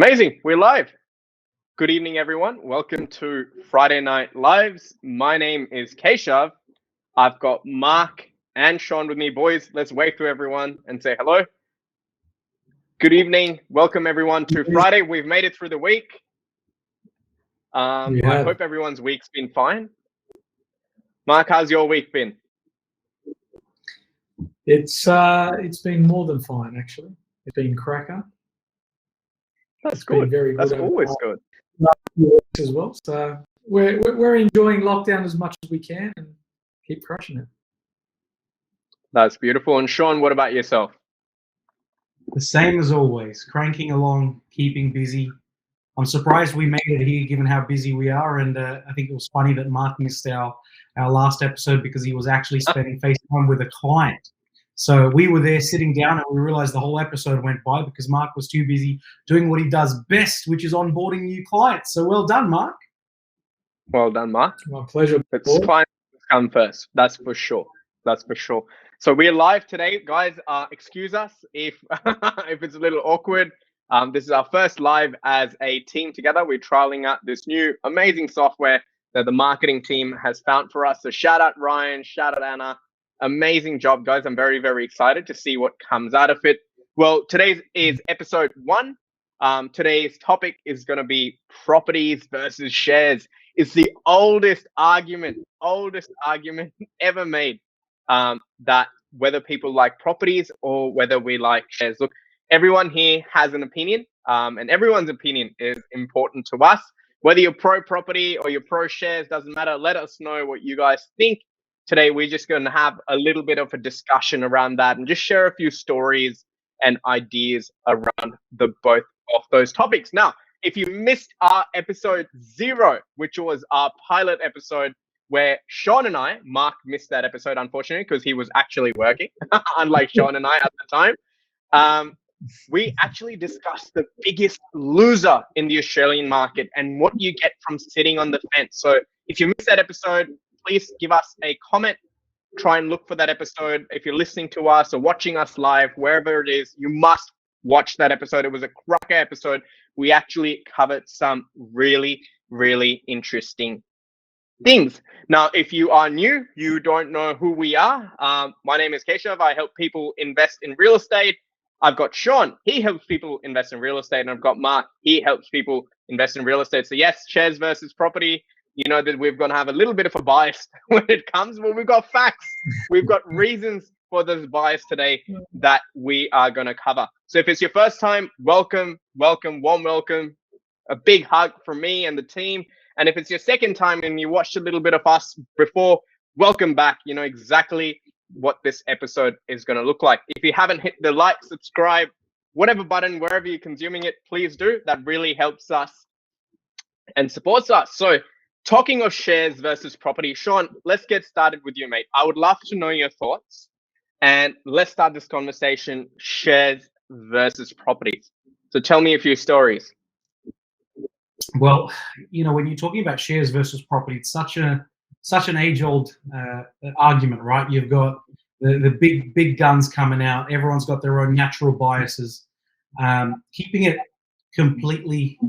Amazing. We're live. Good evening, everyone. Welcome to Friday Night Lives. My name is Keshav. I've got Mark and Sean with me. Boys, let's wave to everyone and say hello. Good evening. Welcome, everyone, to Friday. We've made it through the week. I hope everyone's week's been fine. Mark, how's your week been? It's been more than fine, actually. It's been cracker. That's good. Very good. That's always good. As well. So we're enjoying lockdown as much as we can and keep crushing it. That's beautiful. And Sean, what about yourself? The same as always, cranking along, keeping busy. I'm surprised we made it here given how busy we are, and I think it was funny that Mark missed our last episode because he was actually spending face time with a client. So we were there sitting down and we realized the whole episode went by because Mark was too busy doing what he does best, which is onboarding new clients. So well done, Mark. Well done, Mark. My pleasure. It's clients come first. That's for sure. That's for sure. So we're live today, guys. Excuse us if if it's a little awkward. This is our first live as a team together. We're trialing out this new amazing software that the marketing team has found for us. So shout out Ryan, shout out Anna. Amazing job, guys. I'm very, very excited to see what comes out of it. Well, today's is episode 1. Today's topic is going to be properties versus shares. It's the oldest argument ever made, that whether people like properties or whether we like shares. Look, everyone here has an opinion, and everyone's opinion is important to us. Whether you're pro property or you're pro shares, doesn't matter. Let us know what you guys think. Today, we're just going to have a little bit of a discussion around that and just share a few stories and ideas around the both of those topics. Now, if you missed our episode 0, which was our pilot episode where Sean and I, Mark missed that episode, unfortunately, because he was actually working, unlike Sean and I at the time. We actually discussed the biggest loser in the Australian market and what you get from sitting on the fence. So if you missed that episode, please give us a comment. Try and look for that episode. If you're listening to us or watching us live, wherever it is, you must watch that episode. It was a cracker episode. We actually covered some really, really interesting things. Now, if you are new, you don't know who we are. My name is Keshav. I help people invest in real estate. I've got Sean. He helps people invest in real estate. And I've got Mark. He helps people invest in real estate. So yes, shares versus property. You know that we're going to have a little bit of a bias when it comes, but we've got facts. We've got reasons for this bias today that we are going to cover. So if it's your first time, welcome, warm welcome. A big hug from me and the team. And if it's your second time and you watched a little bit of us before, welcome back. You know exactly what this episode is going to look like. If you haven't hit the like, subscribe, whatever button, wherever you're consuming it, please do. That really helps us and supports us. So talking of shares versus property, Sean, let's get started with you, mate. I would love to know your thoughts, and let's start this conversation, shares versus properties. So tell me a few stories. Well, you know, when you're talking about shares versus property, it's such an age-old argument, right? You've got the big guns coming out. Everyone's got their own natural biases. Keeping it completely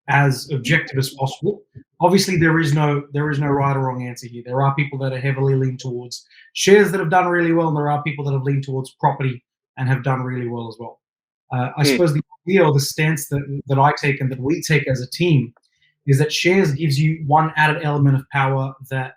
as objective as possible. Obviously, there is no right or wrong answer here. There are people that are heavily leaned towards shares that have done really well, and there are people that have leaned towards property and have done really well as well. I suppose the idea or the stance that I take and that we take as a team is that shares gives you one added element of power that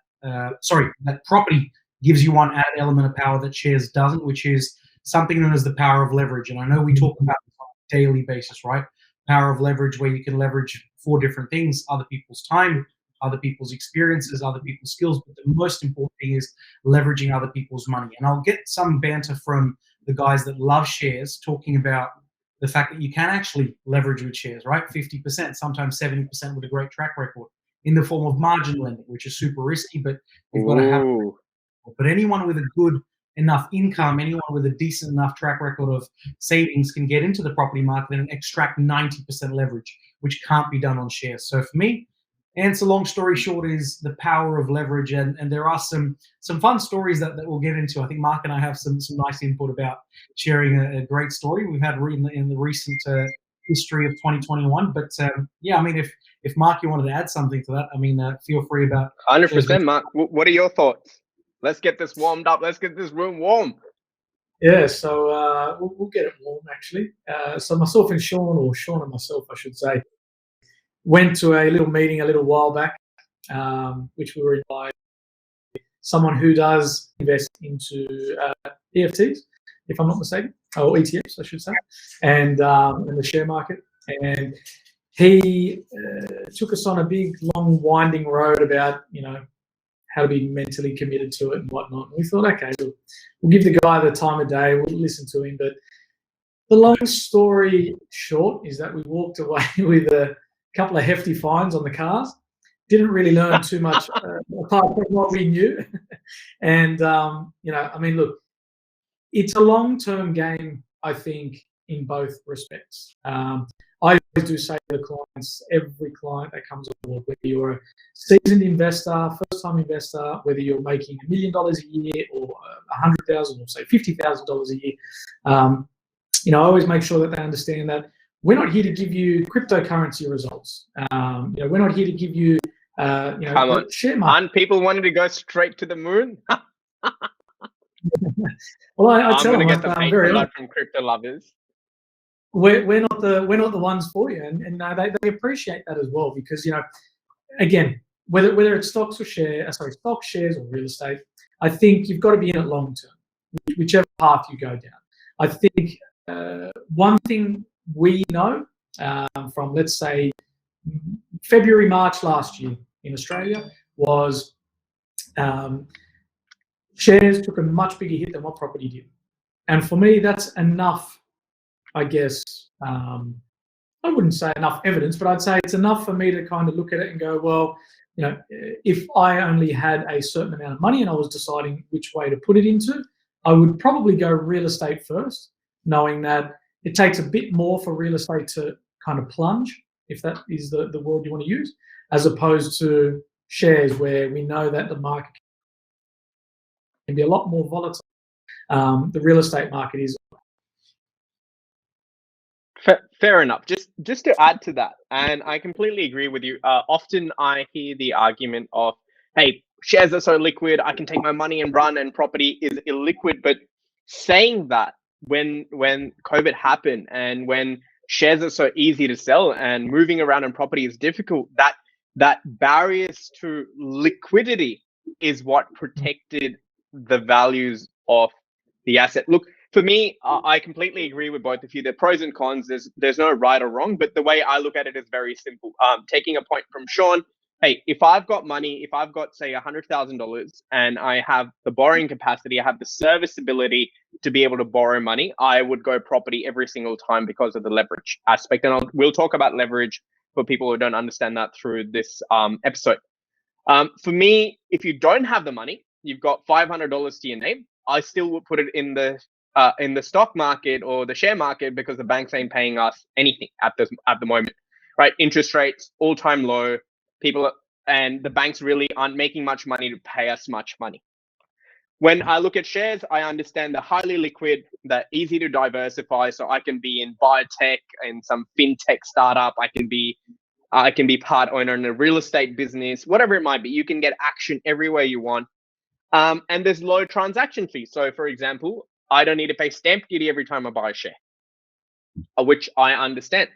property gives you one added element of power that shares doesn't, which is something known as the power of leverage. And I know we talk about this on a daily basis, right? Power of leverage, where you can leverage 4 different things: other people's time, other people's experiences, other people's skills. But the most important thing is leveraging other people's money. And I'll get some banter from the guys that love shares talking about the fact that you can actually leverage with shares, right? 50%, sometimes 70% with a great track record in the form of margin lending, which is super risky, but you've got to have. But anyone with a good enough income, anyone with a decent enough track record of savings can get into the property market and extract 90% leverage, which can't be done on shares. So for me, answer long story short is the power of leverage. And there are some fun stories that we'll get into. I think Mark and I have some nice input about sharing a great story we've had in the recent history of 2021. But yeah, I mean, if Mark, you wanted to add something to that, I mean, feel free about. 100%, Mark. What are your thoughts? Let's get this warmed up. Let's get this room warm. Yeah, so we'll get it warm actually. So myself and Sean, or Sean and myself, I should say, went to a little meeting a little while back, which we were invited by someone who does invest into EFTs, if I'm not mistaken, or ETFs, I should say, and in the share market. And he took us on a big, long, winding road about, how to be mentally committed to it and whatnot. And we thought, okay, we'll give the guy the time of day, we'll listen to him. But the long story short is that we walked away with a couple of hefty fines on the cars. Didn't really learn too much apart from what we knew. And, I mean, look, it's a long-term game, I think, in both respects. I always do say to the clients, every client that comes on board, whether you're a seasoned investor, first-time investor, whether you're making $1 million a year or $100,000 or say $50,000 a year, I always make sure that they understand that we're not here to give you cryptocurrency results. We're not here to give you, Come on. share market. Aren't people wanting to go straight to the moon? Well, I I'm tell going to them, get some I'm hate very from crypto lovers. we're not the ones for you, and they appreciate that as well, because again, whether it's stocks or stock shares or real estate, I think you've got to be in it long term, whichever path you go down. I think one thing we know from, let's say, February, March last year in Australia was shares took a much bigger hit than what property did, and for me, that's enough. I guess I wouldn't say enough evidence, but I'd say it's enough for me to kind of look at it and go, well, if I only had a certain amount of money and I was deciding which way to put it into, I would probably go real estate first, knowing that it takes a bit more for real estate to kind of plunge, if that is the word you want to use, as opposed to shares, where we know that the market can be a lot more volatile. The real estate market is. Fair enough. Just to add to that, and I completely agree with you. Often I hear the argument of, "Hey, shares are so liquid, I can take my money and run, and property is illiquid." But saying that, when COVID happened and when shares are so easy to sell and moving around in property is difficult, that barriers to liquidity is what protected the values of the asset. Look, for me, I completely agree with both of you. The pros and cons. There's no right or wrong, but the way I look at it is very simple. Taking a point from Sean, hey, if I've got money, if I've got say $100,000 and I have the borrowing capacity, I have the serviceability to be able to borrow money, I would go property every single time because of the leverage aspect. And we'll talk about leverage for people who don't understand that through this episode. For me, if you don't have the money, you've got $500 to your name, I still would put it in the stock market or the share market, because the banks ain't paying us anything at the moment, right? Interest rates all-time low. And the banks really aren't making much money to pay us much money. When I look at shares, I understand they're highly liquid, they're easy to diversify. So I can be in biotech and some fintech startup. I can be part owner in a real estate business, whatever it might be. You can get action everywhere you want. And there's low transaction fees. So for example, I don't need to pay stamp duty every time I buy a share, which I understand.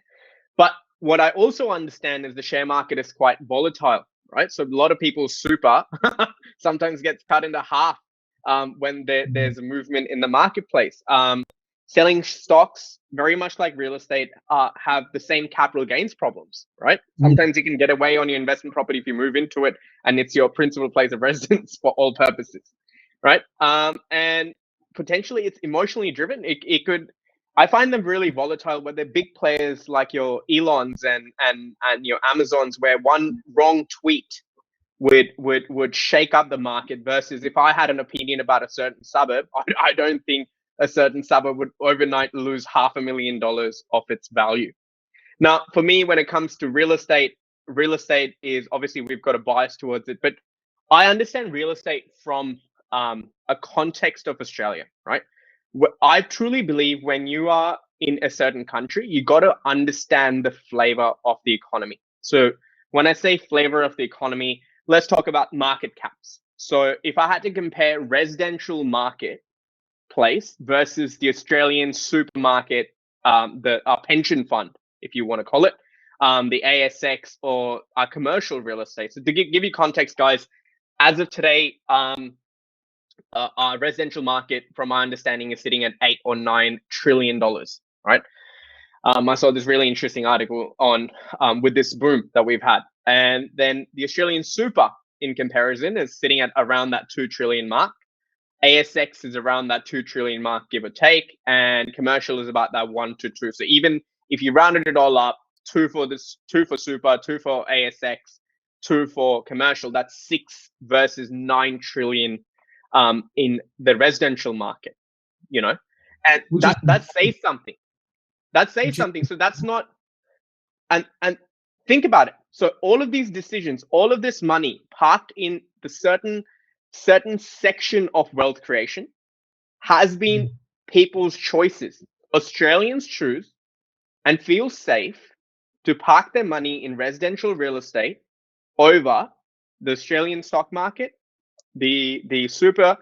But what I also understand is the share market is quite volatile, right? So a lot of people's super sometimes gets cut into half when there's a movement in the marketplace. Selling stocks, very much like real estate, have the same capital gains problems, right? Sometimes you can get away on your investment property if you move into it and it's your principal place of residence for all purposes, right? And potentially it's emotionally driven. It could, I find them really volatile, where they're big players like your Elons and your Amazons, where one wrong tweet would shake up the market, versus if I had an opinion about a certain suburb, I don't think a certain suburb would overnight lose $500,000 of its value. Now, for me, when it comes to real estate is obviously, we've got a bias towards it, but I understand real estate from a context of Australia, right? I truly believe when you are in a certain country, you got to understand the flavor of the economy. So when I say flavor of the economy, let's talk about market caps. So if I had to compare residential marketplace versus the Australian supermarket, the pension fund, if you want to call it, the ASX or commercial real estate. So to give you context, guys, as of today, our residential market, from my understanding, is sitting at $8 or $9 trillion, right? I saw this really interesting article on with this boom that we've had. And then the Australian super, in comparison, is sitting at around that 2 trillion mark. ASX is around that 2 trillion mark, give or take. And commercial is about that 1 to 2. So even if you rounded it all up, 2 for super, 2 for ASX, 2 for commercial, that's 6 versus 9 trillion in the residential market, you know, and that says something. That says something. So that's not, and think about it. So all of these decisions, all of this money parked in the certain section of wealth creation has been people's choices. Australians choose and feel safe to park their money in residential real estate over the Australian stock market, the super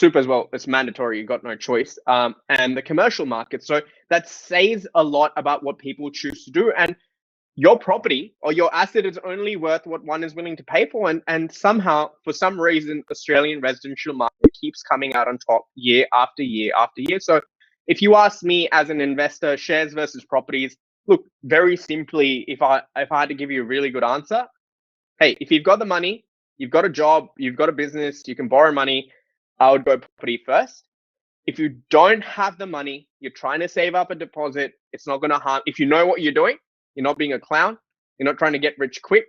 as well. It's mandatory. You got no choice. And the commercial market. So that says a lot about what people choose to do. And your property or your asset is only worth what one is willing to pay for. And somehow, for some reason, Australian residential market keeps coming out on top year after year after year. So if you ask me as an investor, shares versus properties, look, very simply, if I had to give you a really good answer, hey, if you've got the money, you've got a job, you've got a business, you can borrow money, I would go property first. If you don't have the money, you're trying to save up a deposit, it's not going to harm. If you know what you're doing, you're not being a clown, you're not trying to get rich quick,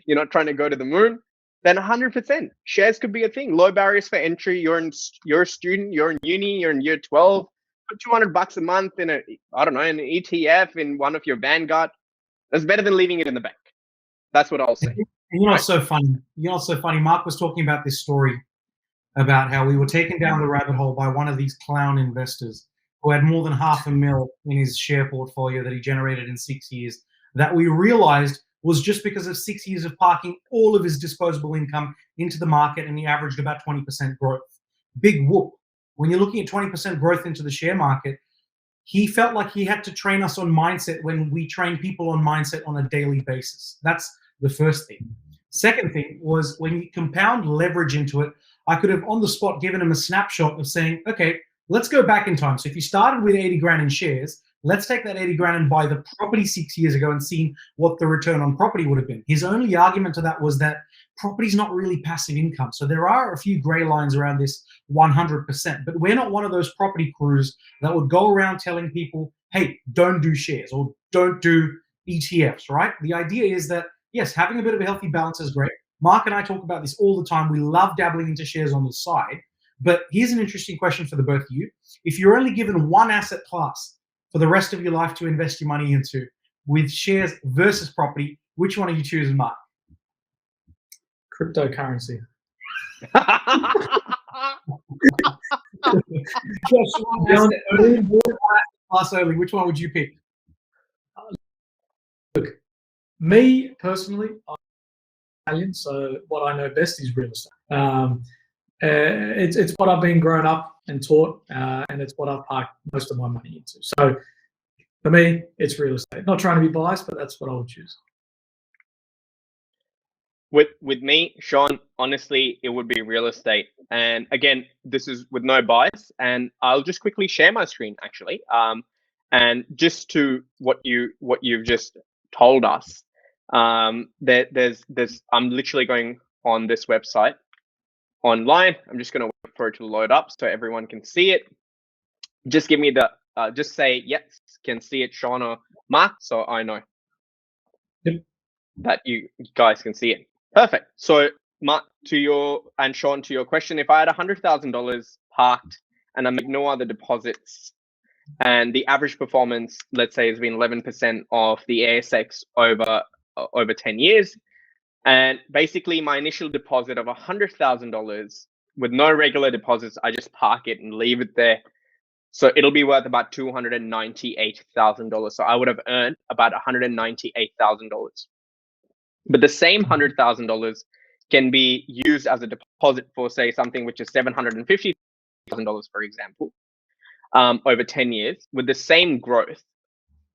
you're not trying to go to the moon, then 100%. Shares could be a thing. Low barriers for entry. You're a student, you're in uni, you're in year 12, put $200 a month in an ETF in one of your Vanguard. That's better than leaving it in the bank. That's what I'll say. And you know what's so funny? Mark was talking about this story about how we were taken down the rabbit hole by one of these clown investors who had more than $500,000 in his share portfolio that he generated in 6 years, that we realized was just because of 6 years of parking all of his disposable income into the market, and he averaged about 20% growth. Big whoop. When you're looking at 20% growth into the share market, he felt like he had to train us on mindset when we train people on mindset on a daily basis. That's the first thing. Second thing was, when you compound leverage into it, I could have on the spot given him a snapshot of saying, okay, let's go back in time. So if you started with 80 grand in shares, let's take that 80 grand and buy the property 6 years ago and see what the return on property would have been. His only argument to that was that property is not really passive income. So there are a few gray lines around this 100%, but we're not one of those property crews that would go around telling people, hey, don't do shares or don't do ETFs, right? The idea is that, yes, having a bit of a healthy balance is great. Mark and I talk about this all the time. We love dabbling into shares on the side. But here's an interesting question for the both of you. If you're only given one asset class for the rest of your life to invest your money into, with shares versus property, which one are you choosing, Mark? Cryptocurrency. Only, which one would you pick? Look, me personally, I'm Italian, so what I know best is real estate. It's what I've been grown up and taught, and it's what I've parked most of my money into. So for me, it's real estate. Not trying to be biased, but that's what I would choose. With me, Sean, honestly, it would be real estate. And again, this is with no bias. And I'll just quickly share my screen, actually. And just to what you've just told us, there's I'm literally going on this website online. I'm just going to wait for it to load up so everyone can see it. Just give me the just say yes, can see it, Sean or Mark, so I know that you guys can see it. Perfect. So Mark, and Sean, to your question, if I had $100,000 parked and I make no other deposits, and the average performance, let's say, has been 11% of the ASX over 10 years, and basically my initial deposit of $100,000 with no regular deposits, I just park it and leave it there. So it'll be worth about $298,000. So I would have earned about $198,000. But the same $100,000 can be used as a deposit for, say, something which is $750,000, for example, over 10 years with the same growth.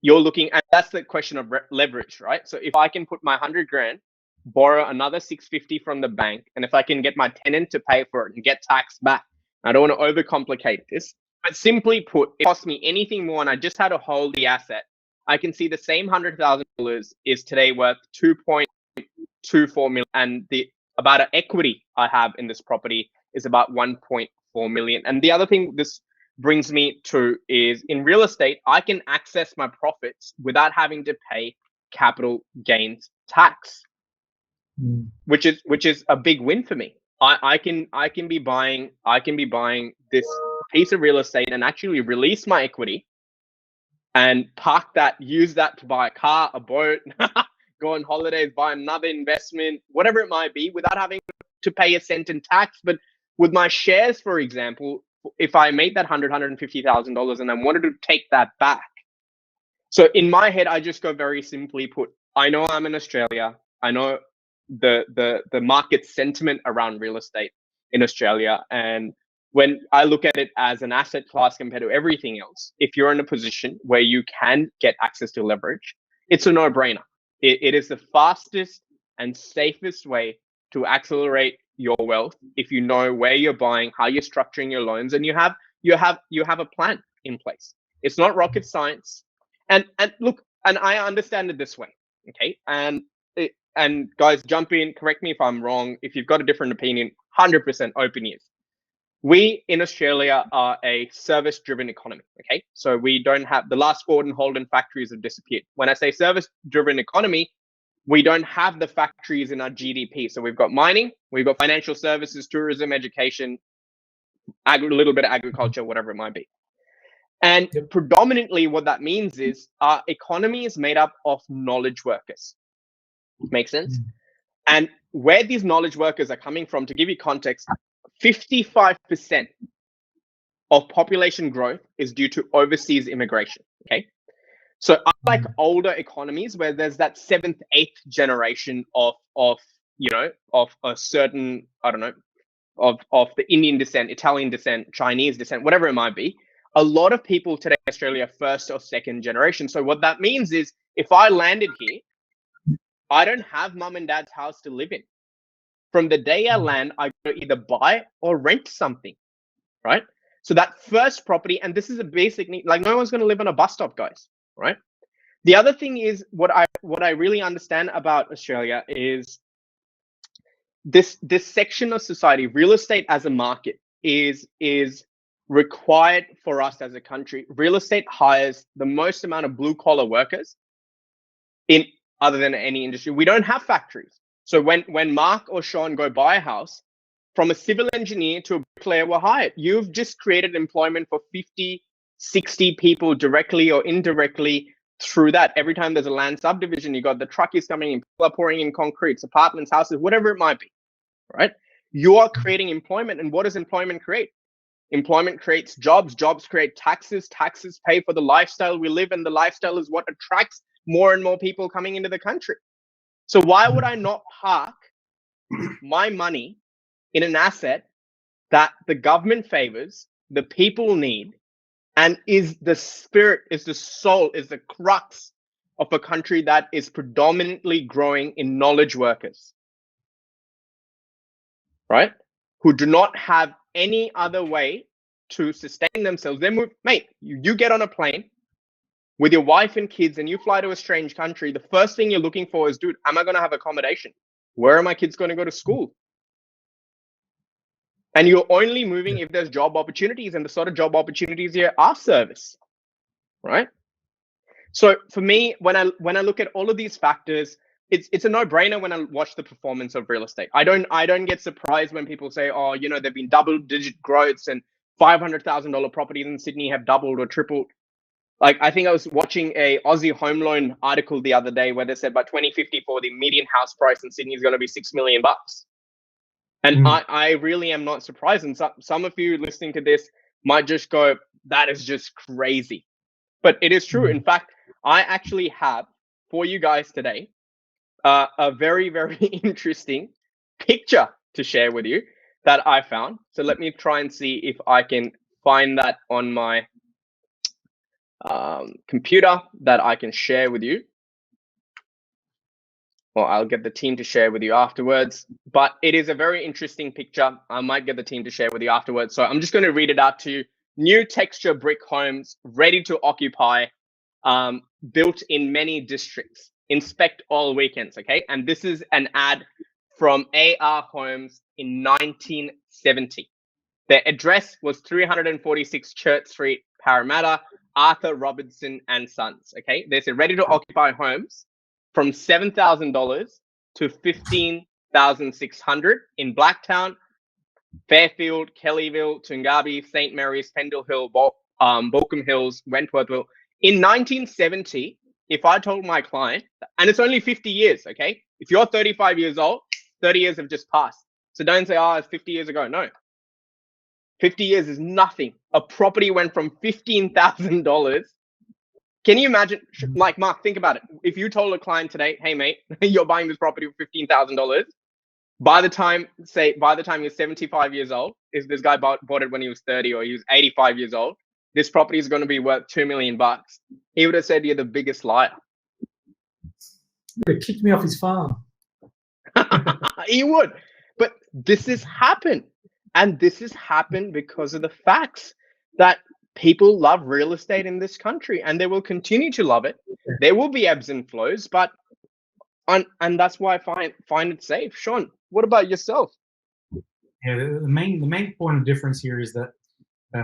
You're looking at, that's the question of leverage, right? So if I can put my 100 grand, borrow another 650 from the bank, and if I can get my tenant to pay for it and get tax back, I don't want to overcomplicate this, but simply put, it costs me anything more and I just had to hold the asset. I can see the same $100,000 is today worth 2.24 million, and the about an equity I have in this property is about 1.4 million. And the other thing this brings me to is, in real estate, I can access my profits without having to pay capital gains tax, which is a big win for me. I can be buying this piece of real estate and actually release my equity and park that, use that to buy a car, a boat, go on holidays, buy another investment, whatever it might be, without having to pay a cent in tax. But with my shares, for example, if I made that $150,000 and I wanted to take that back, so in my head, I just go very simply put, I know I'm in Australia. I know the market sentiment around real estate in Australia. And when I look at it as an asset class compared to everything else, if you're in a position where you can get access to leverage, it's a no-brainer. It is the fastest and safest way to accelerate your wealth if you know where you're buying, how you're structuring your loans, and you have a plan in place. It's not rocket science. And look, and I understand it this way, okay? And guys, jump in, correct me if I'm wrong. If you've got a different opinion, 100% open ears. We in Australia are a service-driven economy, okay? So we don't have, the last Ford and Holden factories have disappeared. When I say service-driven economy, we don't have the factories in our GDP. So we've got mining, we've got financial services, tourism, education, a little bit of agriculture, whatever it might be. And predominantly what that means is our economy is made up of knowledge workers. Make sense? And where these knowledge workers are coming from, to give you context, 55% of population growth is due to overseas immigration, okay? So unlike older economies where there's that 7th, 8th generation of a certain, I don't know, of the Indian descent, Italian descent, Chinese descent, whatever it might be, a lot of people today in Australia are 1st or 2nd generation. So what that means is if I landed here, I don't have mum and dad's house to live in. From the day I land, I either buy or rent something, right? So that first property, and this is a basic need, like no one's going to live on a bus stop, guys, right? The other thing is what I really understand about Australia is this section of society, real estate as a market is required for us as a country. Real estate hires the most amount of blue collar workers in other than any industry. We don't have factories. So when Mark or Sean go buy a house, from a civil engineer to a bricklayer were hired. You've just created employment for 50, 60 people directly or indirectly through that. Every time there's a land subdivision, you got the truckies coming in, people are pouring in concrete, apartments, houses, whatever it might be, right? You are creating employment. And what does employment create? Employment creates jobs. Jobs create taxes. Taxes pay for the lifestyle we live, and the lifestyle is what attracts more and more people coming into the country. So why would I not park my money in an asset that the government favors, the people need, and is the spirit, is the soul, is the crux of a country that is predominantly growing in knowledge workers, right? Who do not have any other way to sustain themselves. They move, mate, you get on a plane with your wife and kids and you fly to a strange country. The first thing you're looking for is, dude, am I going to have accommodation? Where are my kids going to go to school? And you're only moving if there's job opportunities, and the sort of job opportunities here are service, right? So for me, when I look at all of these factors, it's a no-brainer when I watch the performance of real estate. I don't get surprised when people say, oh, you know, there've been double-digit growths and $500,000 properties in Sydney have doubled or tripled. Like, I think I was watching a Aussie home loan article the other day where they said by 2054, the median house price in Sydney is going to be $6 million. And I really am not surprised. And some of you listening to this might just go, That is just crazy. But it is true. In fact, I actually have for you guys today a very, very interesting picture to share with you that I found. So let me try and see if I can find that on my computer that I can share with you. Well, I'll get the team to share with you afterwards. But it is a very interesting picture. I might get the team to share with you afterwards. So I'm just going to read it out to you. New texture brick homes ready to occupy, built in many districts. Inspect all weekends, okay? And this is an ad from AR Homes in 1970. Their address was 346 Church Street, Parramatta, Arthur Robinson and Sons, okay? They said ready to occupy homes from $7,000 to $15,600 in Blacktown, Fairfield, Kellyville, Toongabbie, St. Mary's, Pendle Hill, Balcombe Hills, Wentworthville. In 1970, if I told my client, and it's only 50 years, okay? If you're 35 years old, 30 years have just passed. So don't say, oh, it's 50 years ago. No. 50 years is nothing. A property went from $15,000. Can you imagine, like, Mark, think about it. If you told a client today, hey, mate, you're buying this property for $15,000, by the time you're 75 years old, if this guy bought it when he was 30 or he was 85 years old, this property is going to be worth $2 million. He would have said you're the biggest liar. He would have kicked me off his farm. He would. But this has happened. And this has happened because of the facts that people love real estate in this country, and they will continue to love it. There will be ebbs and flows, but and that's why I find it safe. Sean, what about yourself? Yeah, the main point of difference here is that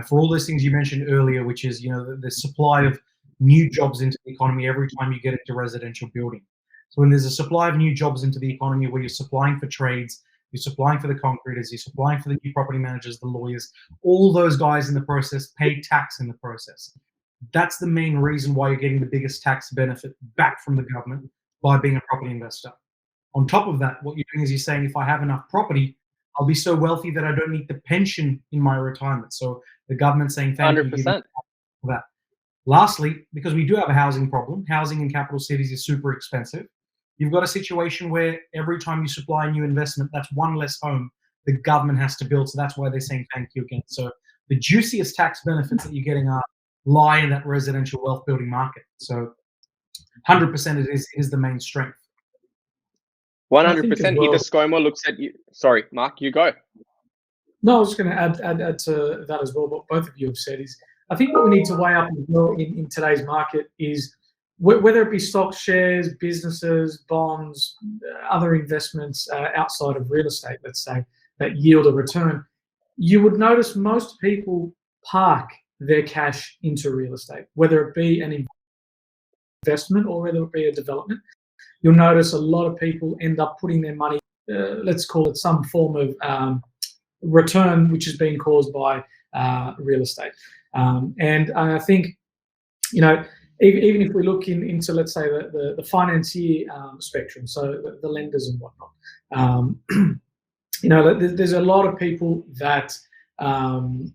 for all those things you mentioned earlier, which is the supply of new jobs into the economy every time you get into residential building. So when there's a supply of new jobs into the economy where you're supplying for trades, you're supplying for the concreters, you're supplying for the new property managers, the lawyers, all those guys in the process pay tax in the process. That's the main reason why you're getting the biggest tax benefit back from the government by being a property investor. On top of that, what you're doing is you're saying, if I have enough property, I'll be so wealthy that I don't need the pension in my retirement. So the government's saying, thank 100%. you for that. Lastly, because we do have a housing problem, housing in capital cities is super expensive. You've got a situation where every time you supply a new investment, that's one less home the government has to build. So that's why they're saying thank you again. So the juiciest tax benefits that you're getting lie in that residential wealth building market. So 100% it is the main strength. 100%. Well, Either ScoMo looks at you. Sorry, Mark, you go. No, I was just going to add to that as well. What both of you have said is, I think what we need to weigh up as well in today's market is whether it be stocks, shares, businesses, bonds, other investments outside of real estate, let's say, that yield a return. You would notice most people park their cash into real estate, whether it be an investment or whether it be a development. You'll notice a lot of people end up putting their money, let's call it some form of return, which is being caused by real estate. And I think, even if we look into, let's say, the financier spectrum, so the lenders and whatnot, there's a lot of people that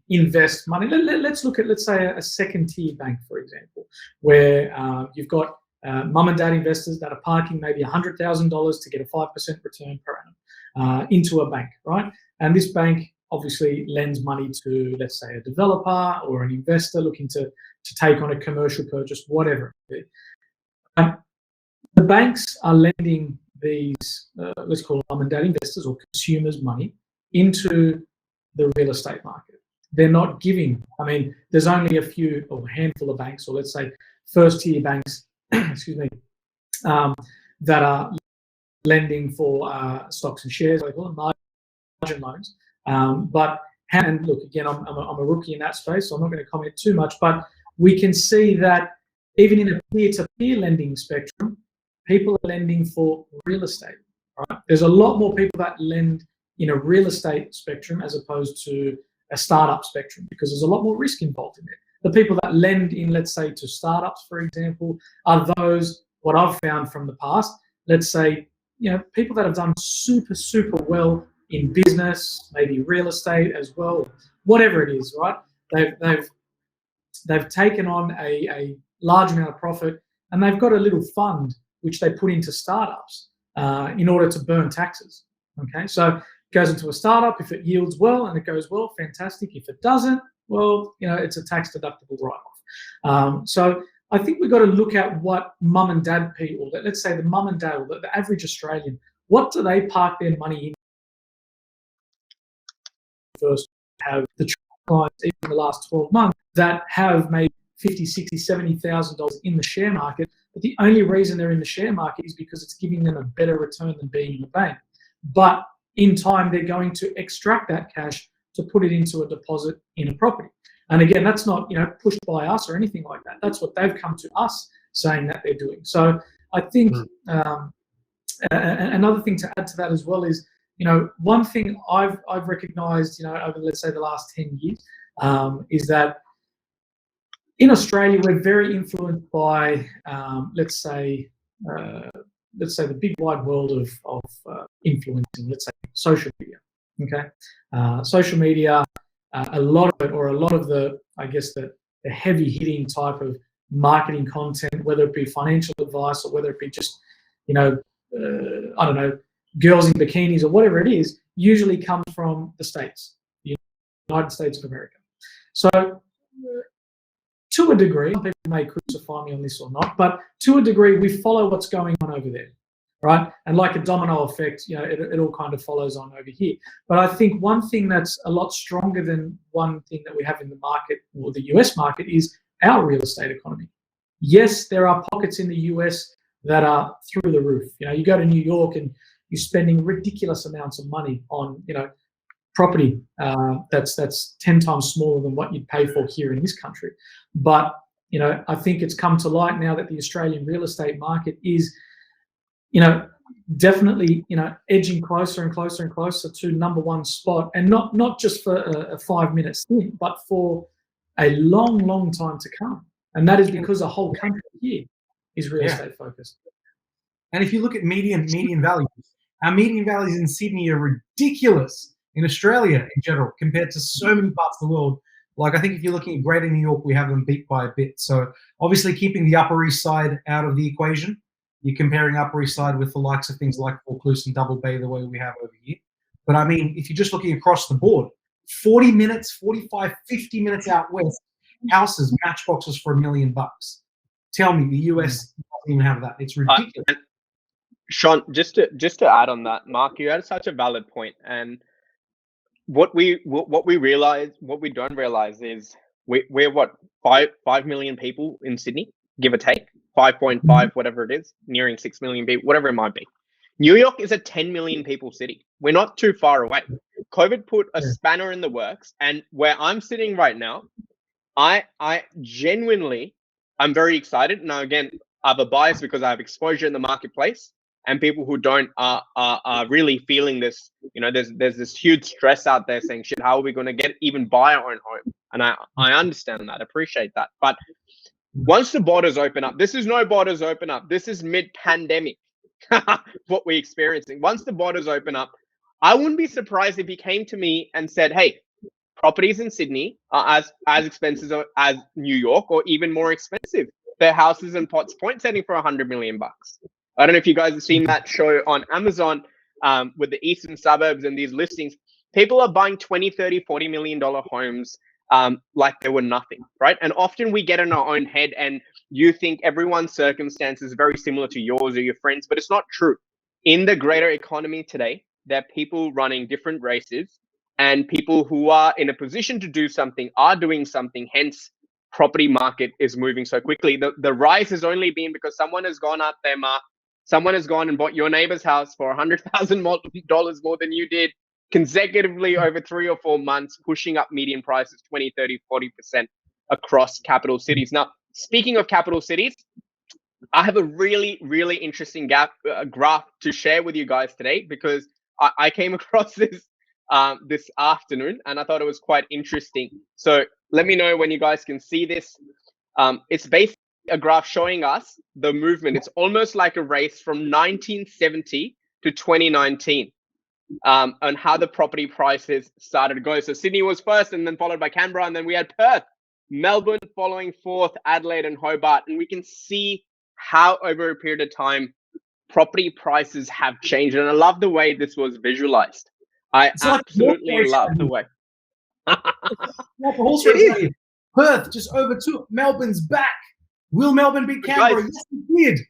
invest money. Let's look at, let's say, a second-tier bank, for example, where you've got mum and dad investors that are parking maybe $100,000 to get a 5% return per annum into a bank, right? And this bank obviously lends money to, let's say, a developer or an investor looking to take on a commercial purchase, whatever it be. The banks are lending these, let's call it mum and dad investors or consumers, money into the real estate market. They're not giving, there's only a handful of banks, or let's say first-tier banks, excuse me, that are lending for stocks and shares, they call them margin loans. And look, again, I'm a rookie in that space, so I'm not going to comment too much, but we can see that even in a peer-to-peer lending spectrum, people are lending for real estate. Right? There's a lot more people that lend in a real estate spectrum as opposed to a startup spectrum, because there's a lot more risk involved in it. The people that lend in, let's say, to startups, for example, are those, what I've found from the past, let's say, people that have done super, super well in business, maybe real estate as well, whatever it is, right? They've they've taken on a large amount of profit, and they've got a little fund which they put into startups in order to burn taxes. Okay, so it goes into a startup. If it yields well and it goes well, fantastic. If it doesn't, well, it's a tax deductible write-off. So I think we've got to look at what mum and dad people, let's say the mum and dad, or the average Australian, what do they park their money in first? Have the clients even in the last 12 months that have made $50,000, $60,000, $70,000 in the share market, but the only reason they're in the share market is because it's giving them a better return than being in the bank. But in time, they're going to extract that cash to put it into a deposit in a property. And again, that's not pushed by us or anything like that. That's what they've come to us saying that they're doing. So I think another thing to add to that as well is, one thing I've recognised, over, let's say, the last 10 years, is that in Australia we're very influenced by, let's say the big wide world of influencing, let's say social media. Okay, social media, a lot of the, I guess, the heavy hitting type of marketing content, whether it be financial advice or whether it be just, I don't know, girls in bikinis or whatever it is, usually comes from the States, the United States of America. So to a degree, some people may crucify me on this or not, but to a degree, we follow what's going on over there, right? And like a domino effect, it all kind of follows on over here. But I think one thing that's a lot stronger than one thing that we have in the market, or the US market, is our real estate economy. Yes, there are pockets in the US that are through the roof. You go to New York and you're spending ridiculous amounts of money on, property that's 10 times smaller than what you'd pay for here in this country. But, I think it's come to light now that the Australian real estate market is, definitely, edging closer and closer and closer to number one spot, and not just for a 5-minute stint, but for a long, long time to come. And that is because the whole country here is real estate focused. And if you look at median values, our median values in Sydney are ridiculous in Australia in general compared to so many parts of the world. Like, I think if you're looking at Greater New York, we have them beat by a bit. So obviously keeping the Upper East Side out of the equation, you're comparing Upper East Side with the likes of things like Vaucluse and Double Bay the way we have over here. But I mean, if you're just looking across the board, 40 minutes, 45, 50 minutes out west, houses, matchboxes for $1 million. Tell me, the US doesn't even have that. It's ridiculous. Sean, just to add on that, Mark, you had such a valid point. And what we realize, what we don't realize is we're what, 5 million people in Sydney, give or take, 5.5, whatever it is, nearing 6 million people, whatever it might be. New York is a 10 million people city. We're not too far away. COVID put a spanner in the works, and where I'm sitting right now, I genuinely, I'm very excited. Now, again, I have a bias because I have exposure in the marketplace, and people who don't are really feeling this. There's this huge stress out there saying, shit, how are we going to even buy our own home? And I understand that, appreciate that. But once the borders open up, this is no borders open up. This is mid-pandemic, what we're experiencing. Once the borders open up, I wouldn't be surprised if he came to me and said, hey, properties in Sydney are as expensive as New York, or even more expensive. Their houses in Potts Point selling for $100 million. I don't know if you guys have seen that show on Amazon with the eastern suburbs and these listings. People are buying $20, $30, $40 million homes like they were nothing, right? And often we get in our own head and you think everyone's circumstance is very similar to yours or your friends, but it's not true. In the greater economy today, there are people running different races, and people who are in a position to do something are doing something. Hence, property market is moving so quickly. The rise has only been because someone has gone out there, Mark. Someone has gone and bought your neighbor's house for $100,000 more than you did consecutively over 3 or 4 months, pushing up median prices 20, 30, 40% across capital cities. Now, speaking of capital cities, I have a really, really interesting graph to share with you guys today, because I came across this this afternoon, and I thought it was quite interesting. So let me know when you guys can see this. It's basically a graph showing us the movement. It's almost like a race from 1970 to 2019 on how the property prices started to go. So Sydney was first, and then followed by Canberra, and then we had Perth Melbourne following fourth, Adelaide and Hobart. And we can see how over a period of time, property prices have changed. And I love the way this was visualized. I absolutely love the way. Like a horse It race. is. Perth just overtook Melbourne's back. Will Melbourne beat Canberra? Guys, Yes, it did.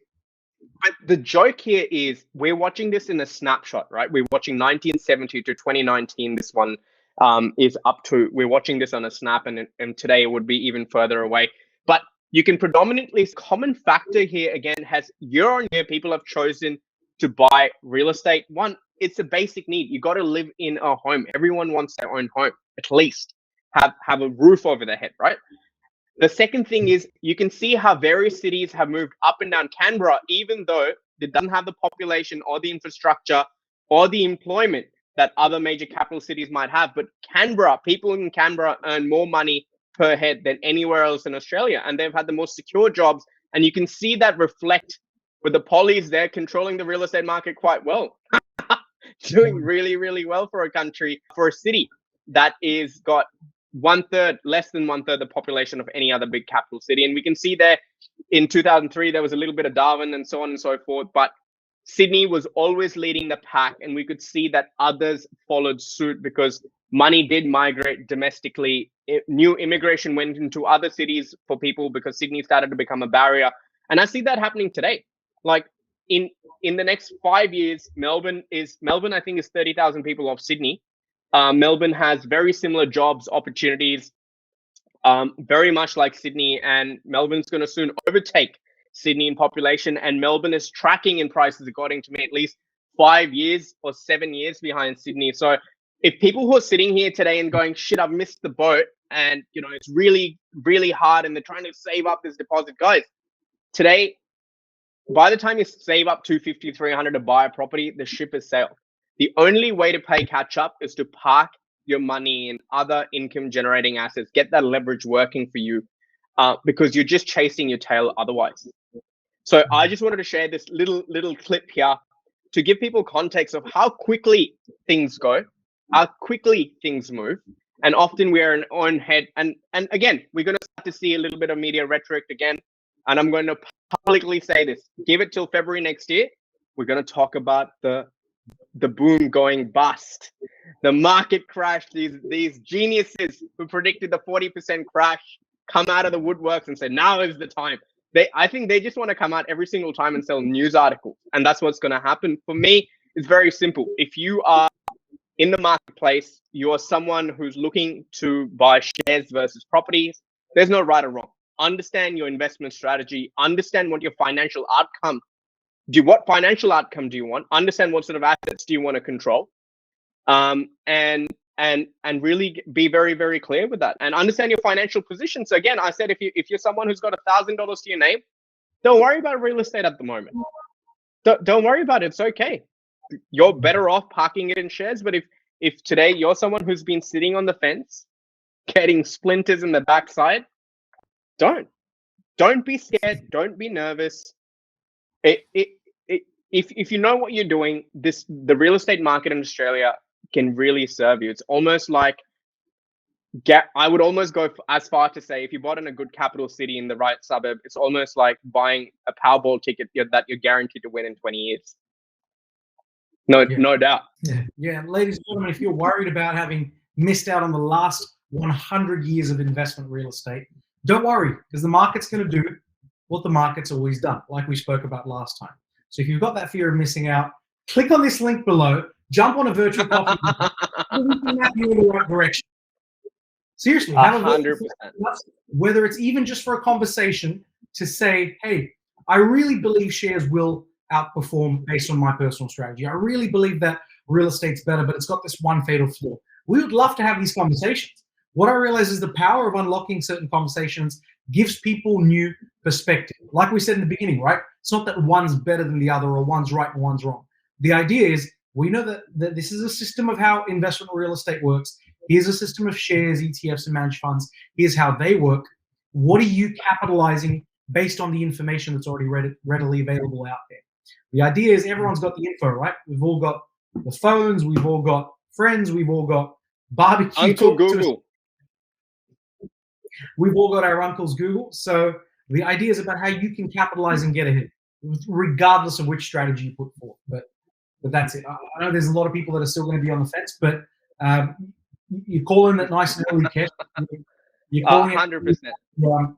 But the joke here is we're watching this in a snapshot, right? We're watching 1970 to 2019. This one is up to, we're watching this on a snap, and today it would be even further away. But you can predominantly, common factor here again has year on year, people have chosen to buy real estate. One, it's a basic need. You got to live in a home. Everyone wants their own home, at least have a roof over their head, right? The second thing is you can see how various cities have moved up and down. Canberra, even though it doesn't have the population or the infrastructure or the employment that other major capital cities might have, but Canberra, people in Canberra earn more money per head than anywhere else in Australia, and they've had the most secure jobs. And you can see that reflect with the pollies. They're controlling the real estate market quite well, doing really, really well for a country, for a city that is got less than one third the population of any other big capital city. And we can see there in 2003, there was a little bit of Darwin and so on and so forth, but Sydney was always leading the pack, and we could see that others followed suit because money did migrate domestically. New immigration went into other cities for people because Sydney started to become a barrier. And I see that happening today. Like in the next 5 years, Melbourne, I think, is 30,000 people off Sydney. Melbourne has very similar jobs, opportunities, very much like Sydney, and Melbourne's going to soon overtake Sydney in population, and Melbourne is tracking in prices, according to me, at least 5 years or 7 years behind Sydney. So if people who are sitting here today and going, shit, I've missed the boat, and it's really, really hard, and they're trying to save up this deposit, guys, today, by the time you save up $250, $300 to buy a property, the ship has sailed. The only way to play catch up is to park your money in other income generating assets, get that leverage working for you, because you're just chasing your tail otherwise. So I just wanted to share this little clip here to give people context of how quickly things go, how quickly things move. And often we are in our own head. And again, we're going to start to see a little bit of media rhetoric again. And I'm going to publicly say this, give it till February next year. We're going to talk about the boom going bust, the market crash. These geniuses who predicted the 40% crash come out of the woodworks and say, now is the time. I think they just want to come out every single time and sell news articles. And that's what's going to happen. For me, it's very simple. If you are in the marketplace, you are someone who's looking to buy shares versus properties, there's no right or wrong. Understand your investment strategy, understand what your financial outcome. What financial outcome do you want? Understand what sort of assets do you want to control, and really be very, very clear with that, and understand your financial position. So again, I said if you're someone who's got $1,000 to your name, don't worry about real estate at the moment. Don't worry about it. It's okay. You're better off parking it in shares. But if today you're someone who's been sitting on the fence, getting splinters in the backside, don't be scared. Don't be nervous. If you know what you're doing, the real estate market in Australia can really serve you. It's almost like, I would almost go as far to say, if you bought in a good capital city in the right suburb, it's almost like buying a Powerball ticket that you're guaranteed to win in 20 years. No doubt. Yeah, ladies and gentlemen, if you're worried about having missed out on the last 100 years of investment real estate, don't worry, because the market's going to do what the market's always done, like we spoke about last time. So if you've got that fear of missing out, click on this link below, jump on a virtual coffee, and we can map you in the right direction. Seriously, have 100%. Whether it's even just for a conversation to say, hey, I really believe shares will outperform based on my personal strategy. I really believe that real estate's better, but it's got this one fatal flaw. We would love to have these conversations. What I realize is the power of unlocking certain conversations gives people new perspective. Like we said in the beginning, right? It's not that one's better than the other or one's right and one's wrong. The idea is we know that this is a system of how investment real estate works. Here's a system of shares, ETFs, and managed funds. Here's how they work. What are you capitalizing based on the information that's already readily available out there? The idea is everyone's got the info, right? We've all got the phones. We've all got friends. We've all got barbecue. Uncle Google. We've all got our uncle's Google. So the idea is about how you can capitalize and get ahead, regardless of which strategy you put forth. But that's it. I know there's a lot of people that are still going to be on the fence, but you're calling it nice and early, Kesh. You're calling 100%. it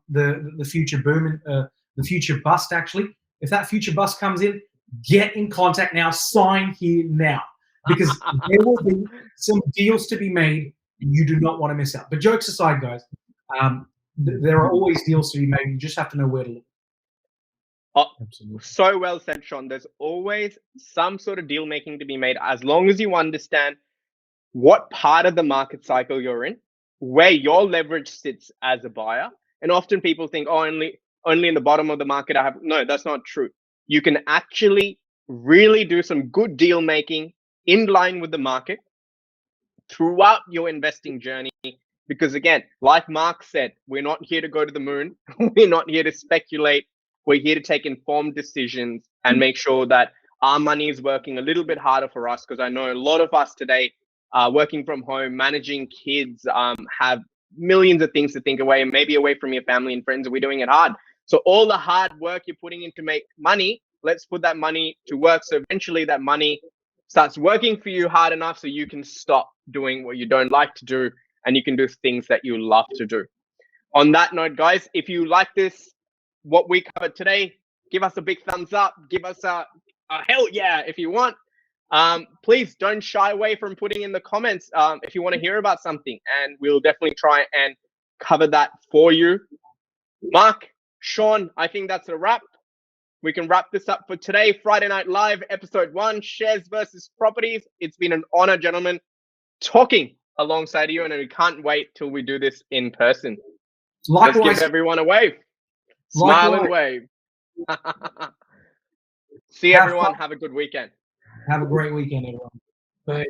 the future boom, the future bust, actually. If that future bust comes in, get in contact now, sign here now, because there will be some deals to be made you do not want to miss out. But jokes aside, guys, there are always deals to be made. You just have to know where to look. Oh, so well said, Sean. There's always some sort of deal making to be made, as long as you understand what part of the market cycle you're in, where your leverage sits as a buyer. And often people think, oh, only in the bottom of the market I have. No, that's not true. You can actually really do some good deal making in line with the market throughout your investing journey. Because again, like Mark said, we're not here to go to the moon. We're not here to speculate. We're here to take informed decisions and make sure that our money is working a little bit harder for us. Because I know a lot of us today, working from home, managing kids, have millions of things to think away, and maybe away from your family and friends. We're doing it hard. So all the hard work you're putting in to make money, let's put that money to work. So eventually that money starts working for you hard enough so you can stop doing what you don't like to do and you can do things that you love to do. On that note, guys, if you like this, what we covered today, give us a big thumbs up. Give us a hell yeah if you want. Please don't shy away from putting in the comments if you want to hear about something, and we'll definitely try and cover that for you. Mark, Sean, I think that's a wrap. We can wrap this up for today. Friday Night Live, episode 1, shares versus properties. It's been an honor, gentlemen, talking alongside you, and we can't wait till we do this in person. Likewise. Let's give everyone a wave. Smile and wave. See everyone. Have a good weekend. Have a great weekend, everyone. Bye.